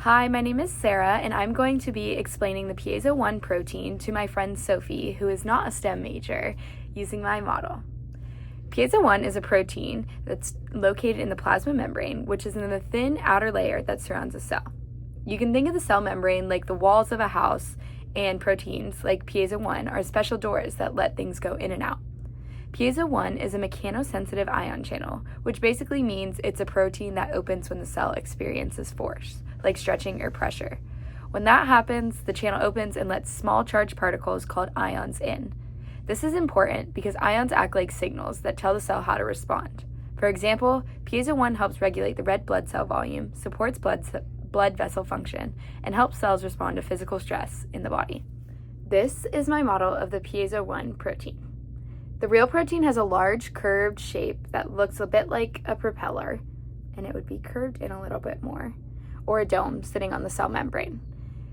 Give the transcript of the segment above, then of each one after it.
Hi, my name is Sarah, and I'm going to be explaining the Piezo 1 protein to my friend Sophie, who is not a STEM major, using my model. Piezo 1 is a protein that's located in the plasma membrane, which is in the thin outer layer that surrounds a cell. You can think of the cell membrane like the walls of a house, and proteins like Piezo 1 are special doors that let things go in and out. Piezo 1 is a mechanosensitive ion channel, which basically means it's a protein that opens when the cell experiences force, like stretching or pressure. When that happens, the channel opens and lets small charged particles called ions in. This is important because ions act like signals that tell the cell how to respond. For example, Piezo 1 helps regulate the red blood cell volume, supports blood vessel function, and helps cells respond to physical stress in the body. This is my model of the Piezo 1 protein. The real protein has a large curved shape that looks a bit like a propeller, and it would be curved in a little bit more, or a dome sitting on the cell membrane.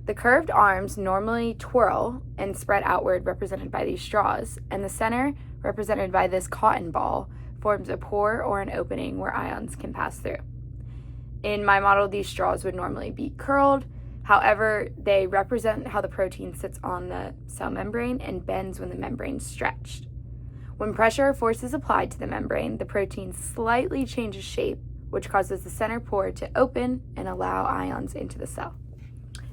The curved arms normally twirl and spread outward, represented by these straws, and the center, represented by this cotton ball, forms a pore or an opening where ions can pass through. In my model, these straws would normally be curled. However, they represent how the protein sits on the cell membrane and bends when the membrane is stretched. When pressure or force is applied to the membrane, the protein slightly changes shape, which causes the center pore to open and allow ions into the cell.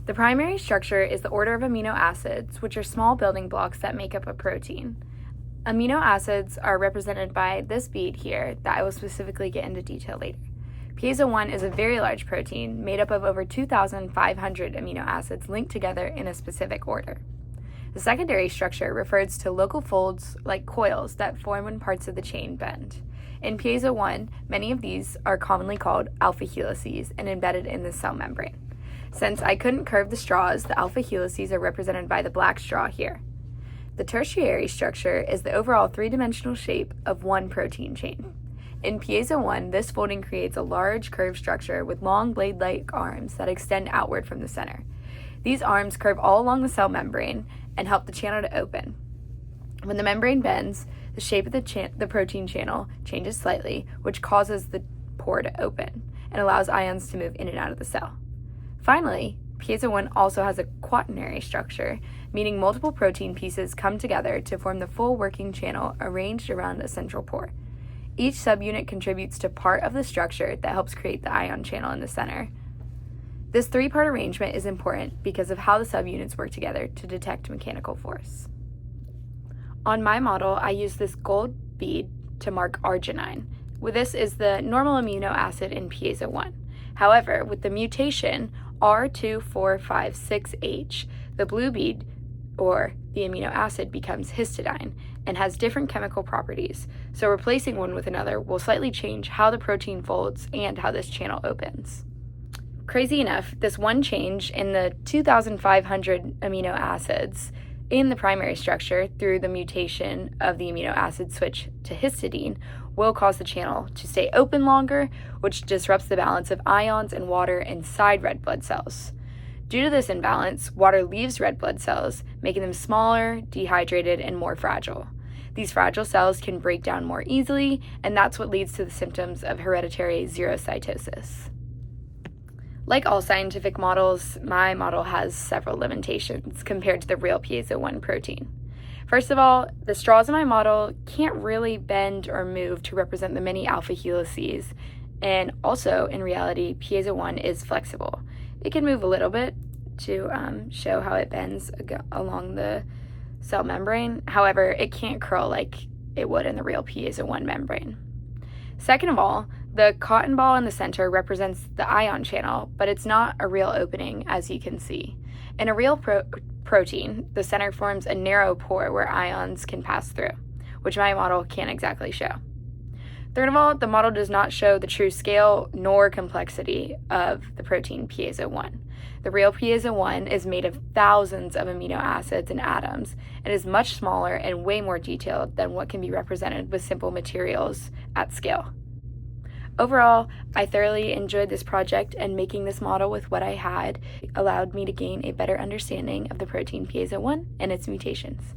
The primary structure is the order of amino acids, which are small building blocks that make up a protein. Amino acids are represented by this bead here that I will specifically get into detail later. Piezo 1 is a very large protein made up of over 2,500 amino acids linked together in a specific order. The secondary structure refers to local folds like coils that form when parts of the chain bend. In Piezo 1, many of these are commonly called alpha helices and embedded in the cell membrane. Since I couldn't curve the straws, the alpha helices are represented by the black straw here. The tertiary structure is the overall three-dimensional shape of one protein chain. In Piezo 1, this folding creates a large curved structure with long blade-like arms that extend outward from the center. These arms curve all along the cell membrane and help the channel to open. When the membrane bends, the shape of the protein channel changes slightly, which causes the pore to open and allows ions to move in and out of the cell. Finally, Piezo 1 also has a quaternary structure, meaning multiple protein pieces come together to form the full working channel arranged around a central pore. Each subunit contributes to part of the structure that helps create the ion channel in the center. This three-part arrangement is important because of how the subunits work together to detect mechanical force. On my model, I use this gold bead to mark arginine. This is the normal amino acid in Piezo 1. However, with the mutation R2456H, the blue bead, or the amino acid, becomes histidine and has different chemical properties, so replacing one with another will slightly change how the protein folds and how this channel opens. Crazy enough, this one change in the 2,500 amino acids in the primary structure through the mutation of the amino acid switch to histidine will cause the channel to stay open longer, which disrupts the balance of ions and water inside red blood cells. Due to this imbalance, water leaves red blood cells, making them smaller, dehydrated, and more fragile. These fragile cells can break down more easily, and that's what leads to the symptoms of hereditary xerocytosis. Like all scientific models, my model has several limitations compared to the real Piezo 1 protein. First of all, the straws in my model can't really bend or move to represent the many alpha helices, and also, in reality, Piezo 1 is flexible. It can move a little bit to show how it bends along the cell membrane. However, it can't curl like it would in the real Piezo 1 membrane. Second of all, the cotton ball in the center represents the ion channel, but it's not a real opening, as you can see. In a real protein, the center forms a narrow pore where ions can pass through, which my model can't exactly show. Third of all, the model does not show the true scale nor complexity of the protein Piezo 1. The real Piezo 1 is made of thousands of amino acids and atoms and is much smaller and way more detailed than what can be represented with simple materials at scale. Overall, I thoroughly enjoyed this project, and making this model with what I had allowed me to gain a better understanding of the protein Piezo 1 and its mutations.